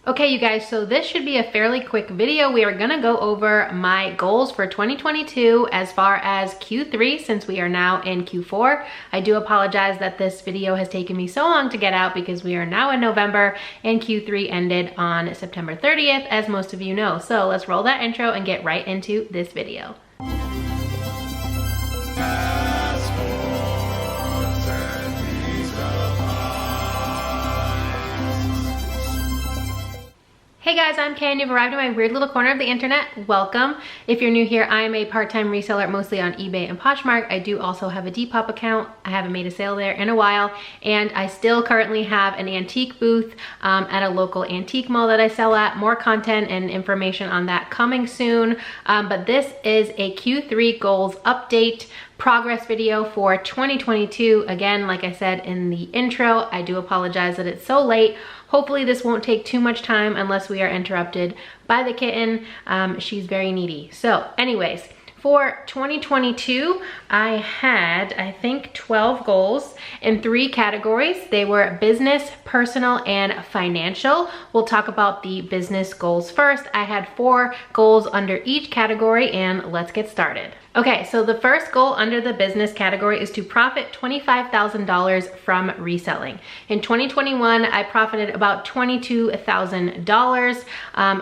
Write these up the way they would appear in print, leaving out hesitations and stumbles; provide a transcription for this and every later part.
Okay, you guys, so this should be a fairly quick video. We are gonna go over my goals for 2022 as far as Q3, since we are now in Q4. I do apologize that this video has taken me so long to get out because we are now in November and Q3 ended on September 30th, as most of you know. So let's roll that intro and get right into this video. Hey guys, I'm Kay and you've arrived at my weird little corner of the internet. Welcome. If you're new here, I am a part-time reseller mostly on eBay and Poshmark. I do also have a Depop account. I haven't made a sale there in a while, and I still currently have an antique booth at a local antique mall that I sell at. More content and information on that coming soon, but this is a Q3 goals update progress video for 2022. Again, like I said in the intro, I do apologize that it's so late. Hopefully this won't take too much time unless we are interrupted by the kitten. She's very needy. So anyways, for 2022, I had, I think, 12 goals in 3 categories. They were business, personal, and financial. We'll talk about the business goals first. I had 4 goals under each category, and let's get started. Okay, so the first goal under the business category is to profit $25,000 from reselling. In 2021, I profited about $22,000.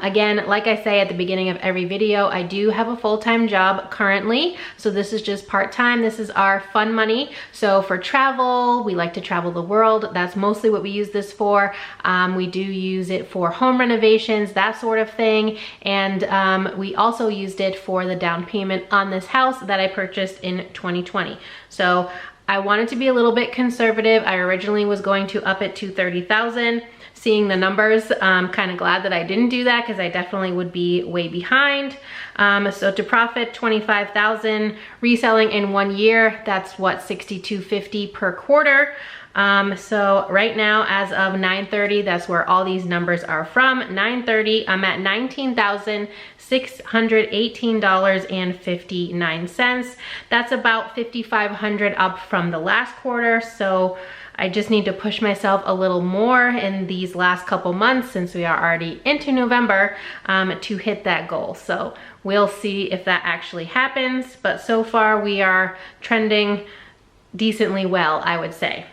Again, like I say at the beginning of every video, I do have a full-time job currently, so this is just part-time. This is our fun money. So for travel, we like to travel the world. That's mostly what we use this for. We do use it for home renovations, that sort of thing. And we also used it for the down payment on this house that I purchased in 2020. So I wanted to be a little bit conservative. I originally was going to up it to $30,000. Seeing the numbers, I'm kind of glad that I didn't do that because I definitely would be way behind. So to profit $25,000 reselling in 1 year, that's what, $6,250 per quarter. So right now, as of 9:30, that's where all these numbers are from. 9:30, I'm at $19,618.59. That's about $5,500 up from the last quarter. So I just need to push myself a little more in these last couple months, since we are already into November, to hit that goal. So we'll see if that actually happens. But so far we are trending decently well, I would say.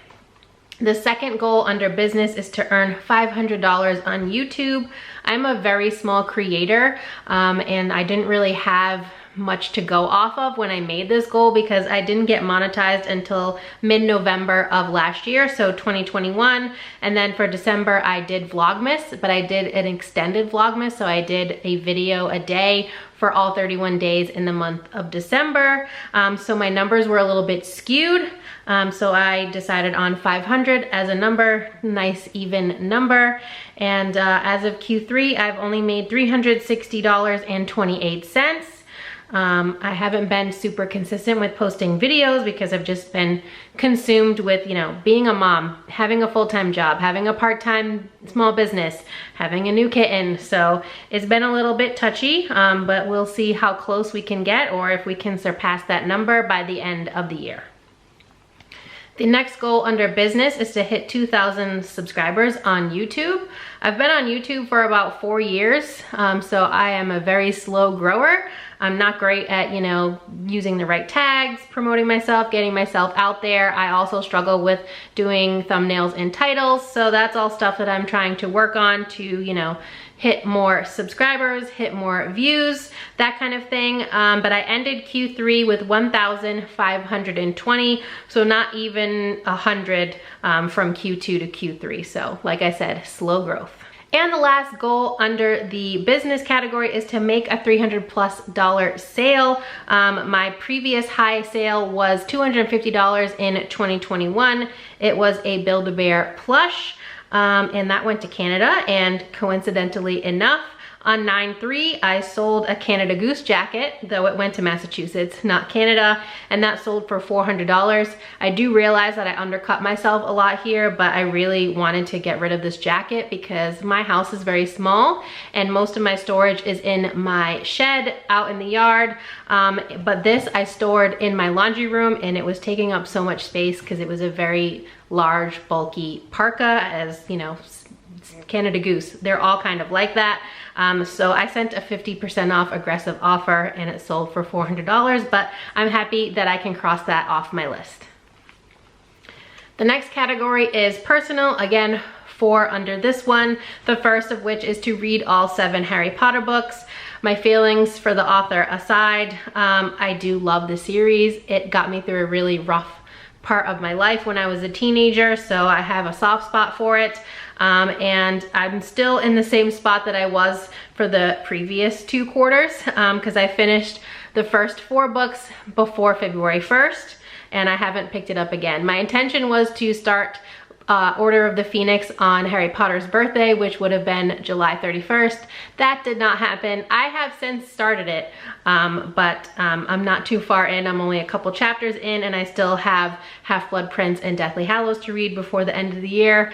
The second goal under business is to earn $500 on YouTube. I'm a very small creator, and I didn't really have much to go off of when I made this goal because I didn't get monetized until mid-November of last year, so 2021. And then for December, I did Vlogmas, but I did an extended Vlogmas, so I did a video a day for all 31 days in the month of December. So my numbers were a little bit skewed. So I decided on 500 as a number, nice even number. And as of Q3, I've only made $360.28. I haven't been super consistent with posting videos because I've just been consumed with, you know, being a mom, having a full-time job, having a part-time small business, having a new kitten. So it's been a little bit touchy, but we'll see how close we can get or if we can surpass that number by the end of the year. The next goal under business is to hit 2,000 subscribers on YouTube. I've been on YouTube for about 4 years, so I am a very slow grower. I'm not great at, you know, using the right tags, promoting myself, getting myself out there. I also struggle with doing thumbnails and titles, so that's all stuff that I'm trying to work on to, you know, hit more subscribers, hit more views, that kind of thing. But I ended Q3 with 1,520, so not even 100 from Q2 to Q3. So like I said, slow growth. And the last goal under the business category is to make a $300+ sale. My previous high sale was $250 in 2021. It was a Build-A-Bear plush. And that went to Canada, and coincidentally enough, On 9/3, I sold a Canada Goose jacket, though it went to Massachusetts, not Canada, and that sold for $400. I do realize that I undercut myself a lot here, but I really wanted to get rid of this jacket because my house is very small and most of my storage is in my shed out in the yard. But this I stored in my laundry room and it was taking up so much space because it was a very large, bulky parka, as you know, Canada Goose. They're all kind of like that. So I sent a 50% off aggressive offer and it sold for $400, but I'm happy that I can cross that off my list. The next category is personal. Again, 4 under this one. The first of which is to read all 7 Harry Potter books. My feelings for the author aside, I do love the series. It got me through a really rough part of my life when I was a teenager, so I have a soft spot for it. And I'm still in the same spot that I was for the previous 2 quarters, because I finished the first 4 books before February 1st, and I haven't picked it up again. My intention was to start Order of the Phoenix on Harry Potter's birthday, which would have been July 31st. That did not happen. I have since started it, but I'm not too far in. I'm only a couple chapters in, and I still have Half-Blood Prince and Deathly Hallows to read before the end of the year.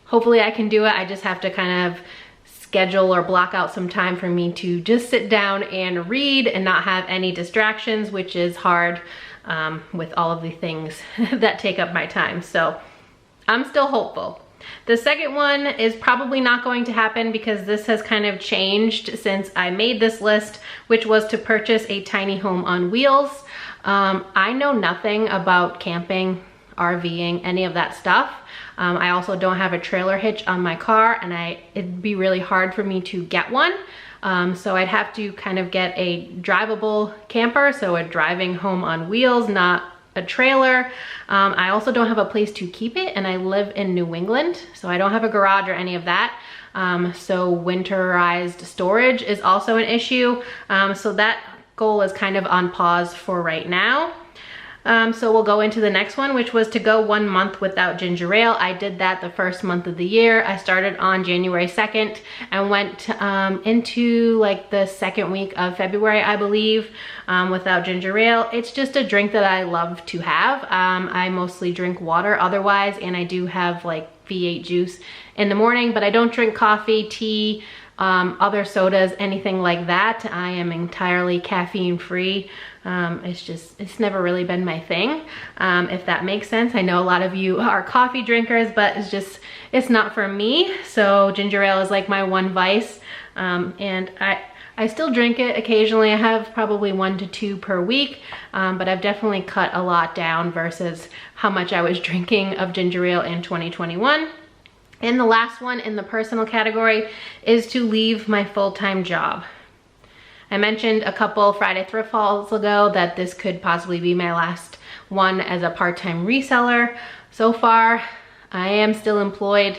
Hopefully I can do it. I just have to kind of schedule or block out some time for me to just sit down and read and not have any distractions, which is hard with all of the things that take up my time. So I'm still hopeful. The second one is probably not going to happen because this has kind of changed since I made this list, which was to purchase a tiny home on wheels. I know nothing about camping, RVing, any of that stuff. I also don't have a trailer hitch on my car, and it'd be really hard for me to get one. So I'd have to kind of get a drivable camper, so a driving home on wheels, not a trailer. I also don't have a place to keep it, and I live in New England, so I don't have a garage or any of that. So winterized storage is also an issue. So that goal is kind of on pause for right now. So we'll go into the next one, which was to go 1 month without ginger ale. I did that the first month of the year. I started on January 2nd and went into like the second week of February, I believe, without ginger ale. It's just a drink that I love to have. I mostly drink water otherwise, and I do have like V8 juice in the morning, but I don't drink coffee, tea, other sodas, anything like that. I am entirely caffeine free. It's never really been my thing, if that makes sense. I know a lot of you are coffee drinkers, but it's not for me. So ginger ale is like my one vice, and I still drink it occasionally. I have probably 1 to 2 per week, but I've definitely cut a lot down versus how much I was drinking of ginger ale in 2021. And the last one in the personal category is to leave my full-time job. I mentioned a couple Friday thrift hauls ago that this could possibly be my last one as a part-time reseller. So far, I am still employed.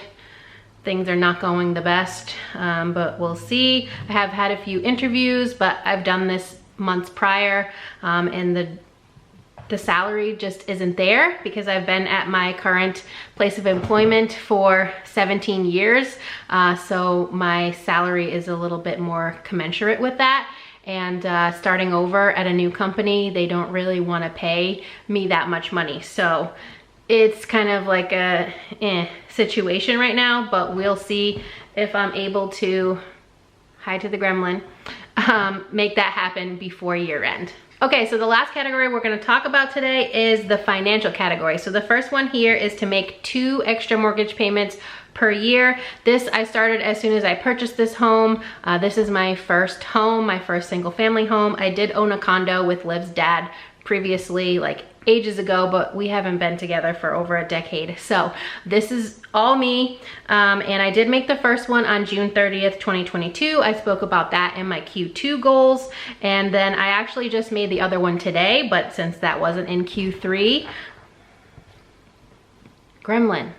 Things are not going the best, but we'll see. I have had a few interviews, but I've done this months prior, and the salary just isn't there because I've been at my current place of employment for 17 years. So my salary is a little bit more commensurate with that. And starting over at a new company, they don't really want to pay me that much money. So it's kind of like a situation right now, but we'll see if I'm able to, hi to the gremlin, make that happen before year end. Okay, so the last category we're gonna talk about today is the financial category. So the first one here is to make 2 extra mortgage payments per year. This I started as soon as I purchased this home. This is my first home, my first single family home. I did own a condo with Liv's dad previously, like ages ago, but we haven't been together for over a decade. So this is all me, and I did make the first one on June 30th, 2022. I spoke about that in my Q2 goals, and then I actually just made the other one today, but since that wasn't in Q3, gremlin.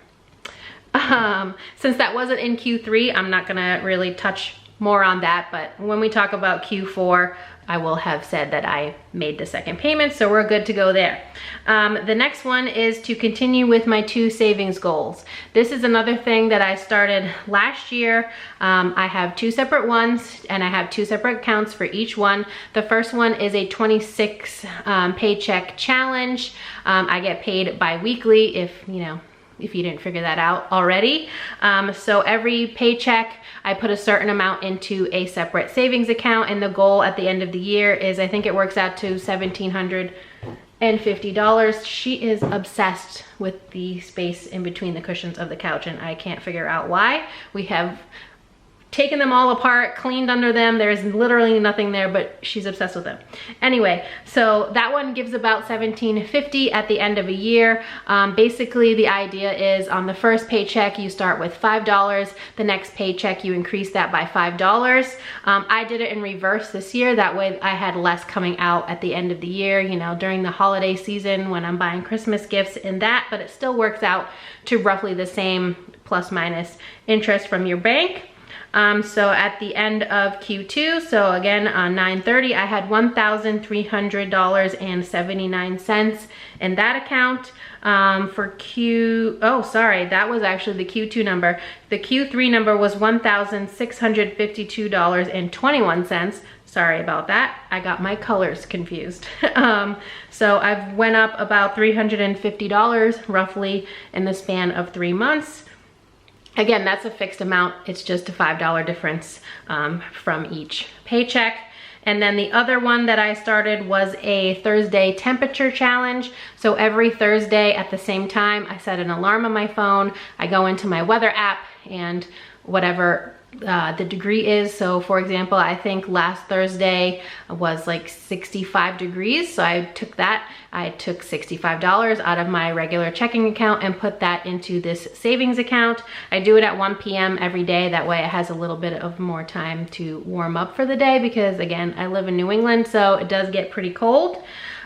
Since that wasn't in Q3, I'm not gonna really touch more on that, but when we talk about Q4, I will have said that I made the second payment, so we're good to go there. The next one is to continue with my 2 savings goals. This is another thing that I started last year. I have 2 separate ones, and I have 2 separate accounts for each one. The first one is a 26 paycheck challenge. I get paid bi-weekly if you didn't figure that out already. So every paycheck, I put a certain amount into a separate savings account, and the goal at the end of the year is, I think it works out to $1,700 She is obsessed with the space in between the cushions of the couch, and I can't figure out why. We have taken them all apart, cleaned under them. There's literally nothing there, but she's obsessed with them. Anyway, so that one gives about $17.50 at the end of a year. Basically, the idea is on the first paycheck, you start with $5. The next paycheck, you increase that by $5. I did it in reverse this year. That way I had less coming out at the end of the year, you know, during the holiday season when I'm buying Christmas gifts and that, but it still works out to roughly the same plus minus interest from your bank. So at the end of Q2, so again on 9/30, I had $1,300.79 in that account. That was actually the Q2 number. The Q3 number was $1,652.21. Sorry about that. I got my colors confused. So I've went up about $350 roughly in the span of 3 months. Again, that's a fixed amount. It's just a $5 difference from each paycheck. And then the other one that I started was a Thursday temperature challenge. So every Thursday at the same time, I set an alarm on my phone. I go into my weather app and whatever the degree is. So for example, I think last Thursday was like 65 degrees. So I took that. I took $65 out of my regular checking account and put that into this savings account. I do it at 1 p.m. every day. That way it has a little bit of more time to warm up for the day because again, I live in New England, so it does get pretty cold.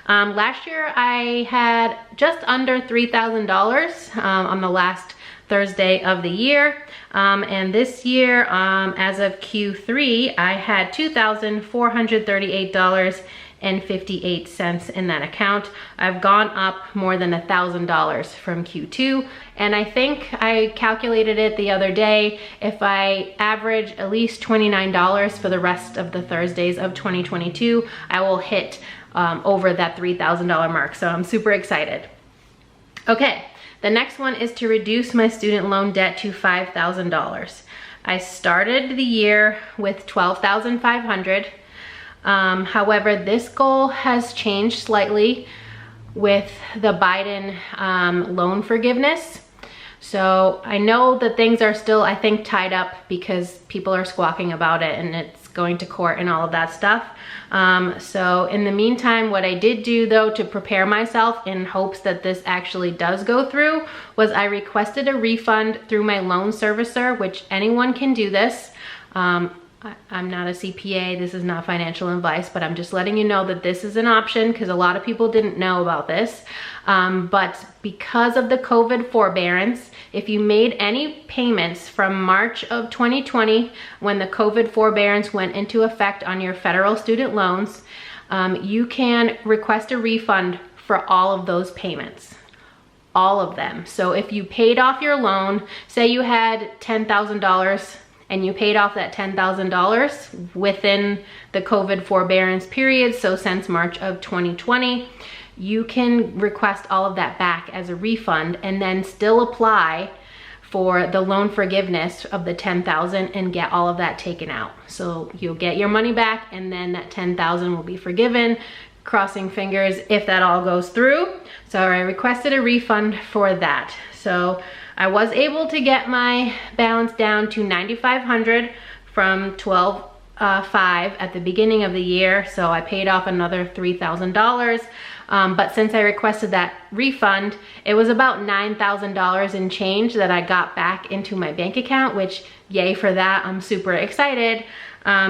Last year I had just under $3,000 on the last Thursday of the year. And this year, as of Q3, I had $2,438.58 in that account. I've gone up more than $1,000 from Q2. And I think I calculated it the other day. If I average at least $29 for the rest of the Thursdays of 2022, I will hit over that $3,000 mark. So I'm super excited. Okay. The next one is to reduce my student loan debt to $5,000. I started the year with $12,500. However, this goal has changed slightly with the Biden loan forgiveness. So I know that things are still, I think, tied up because people are squawking about it and it's going to court and all of that stuff. So in the meantime, what I did do though to prepare myself in hopes that this actually does go through was I requested a refund through my loan servicer, which anyone can do this. I'm not a CPA, this is not financial advice, but I'm just letting you know that this is an option because a lot of people didn't know about this. But because of the COVID forbearance, if you made any payments from March of 2020, when the COVID forbearance went into effect on your federal student loans, you can request a refund for all of those payments. All of them. So if you paid off your loan, say you had $10,000 and you paid off that $10,000 within the COVID forbearance period, so since March of 2020, you can request all of that back as a refund and then still apply for the loan forgiveness of the $10,000 and get all of that taken out. So you'll get your money back and then that $10,000 will be forgiven, crossing fingers if that all goes through. So I requested a refund for that. So I was able to get my balance down to $9,500 from $12,500 at the beginning of the year. So I paid off another $3,000. But since I requested that refund, it was about $9,000 in change that I got back into my bank account, which yay for that. I'm super excited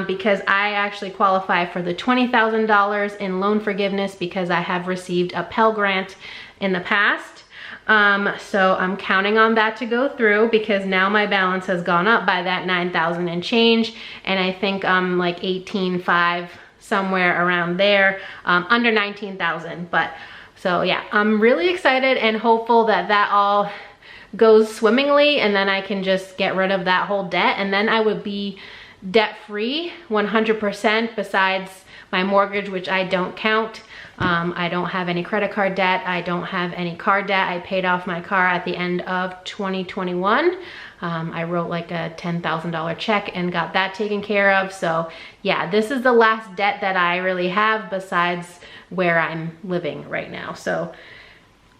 because I actually qualify for the $20,000 in loan forgiveness because I have received a Pell Grant in the past. So I'm counting on that to go through because now my balance has gone up by that $9,000 and change. And I think I'm like $18,500, somewhere around there, under $19,000. But so yeah, I'm really excited and hopeful that that all goes swimmingly and then I can just get rid of that whole debt and then I would be debt free 100% besides my mortgage, which I don't count. I don't have any credit card debt. I don't have any car debt. I paid off my car at the end of 2021. I wrote like a $10,000 check and got that taken care of. So yeah, this is the last debt that I really have besides where I'm living right now. So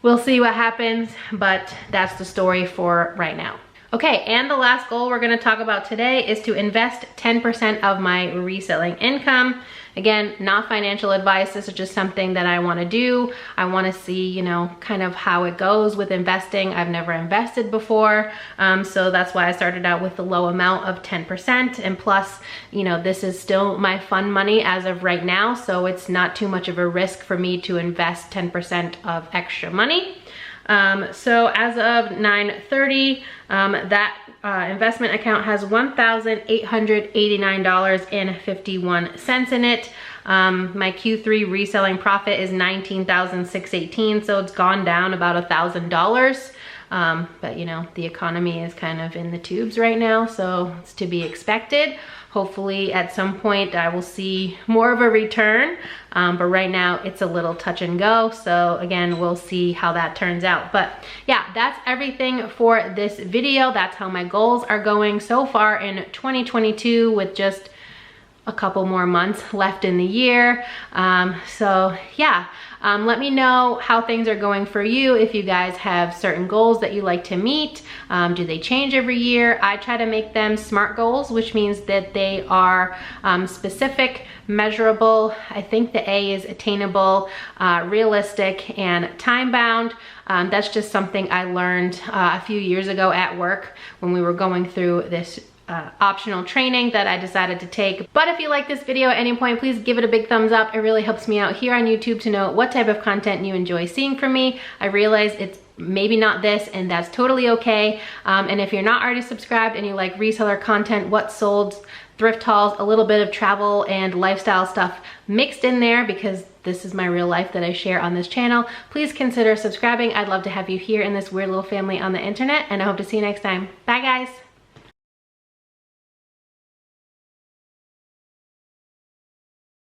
we'll see what happens, but that's the story for right now. Okay, and the last goal we're gonna talk about today is to invest 10% of my reselling income. Again, not financial advice. This is just something that I wanna do. I wanna see, you know, kind of how it goes with investing. I've never invested before. So that's why I started out with the low amount of 10%. And plus, you know, this is still my fun money as of right now. So it's not too much of a risk for me to invest 10% of extra money. So as of 9:30, that investment account has $1,889.51 in it. My Q3 reselling profit is $19,618, so it's gone down about $1,000. But you know, the economy is kind of in the tubes right now, so it's to be expected. Hopefully at some point I will see more of a return, but right now it's a little touch and go. So again, we'll see how that turns out. But yeah, that's everything for this video. That's how my goals are going so far in 2022 with just a couple more months left in the year. So yeah, let me know how things are going for you. If you guys have certain goals that you like to meet, do they change every year? I try to make them SMART goals, which means that they are specific, measurable. I think the A is attainable, realistic, and time-bound. That's just something I learned a few years ago at work when we were going through this optional training that I decided to take. But if you like this video at any point, please give it a big thumbs up. It really helps me out here on YouTube to know what type of content you enjoy seeing from me. I realize it's maybe not this, and that's totally okay. And if you're not already subscribed and you like reseller content, what sold, thrift hauls, a little bit of travel and lifestyle stuff mixed in there, because this is my real life that I share on this channel, please consider subscribing. I'd love to have you here in this weird little family on the internet, and I hope to see you next time. Bye guys.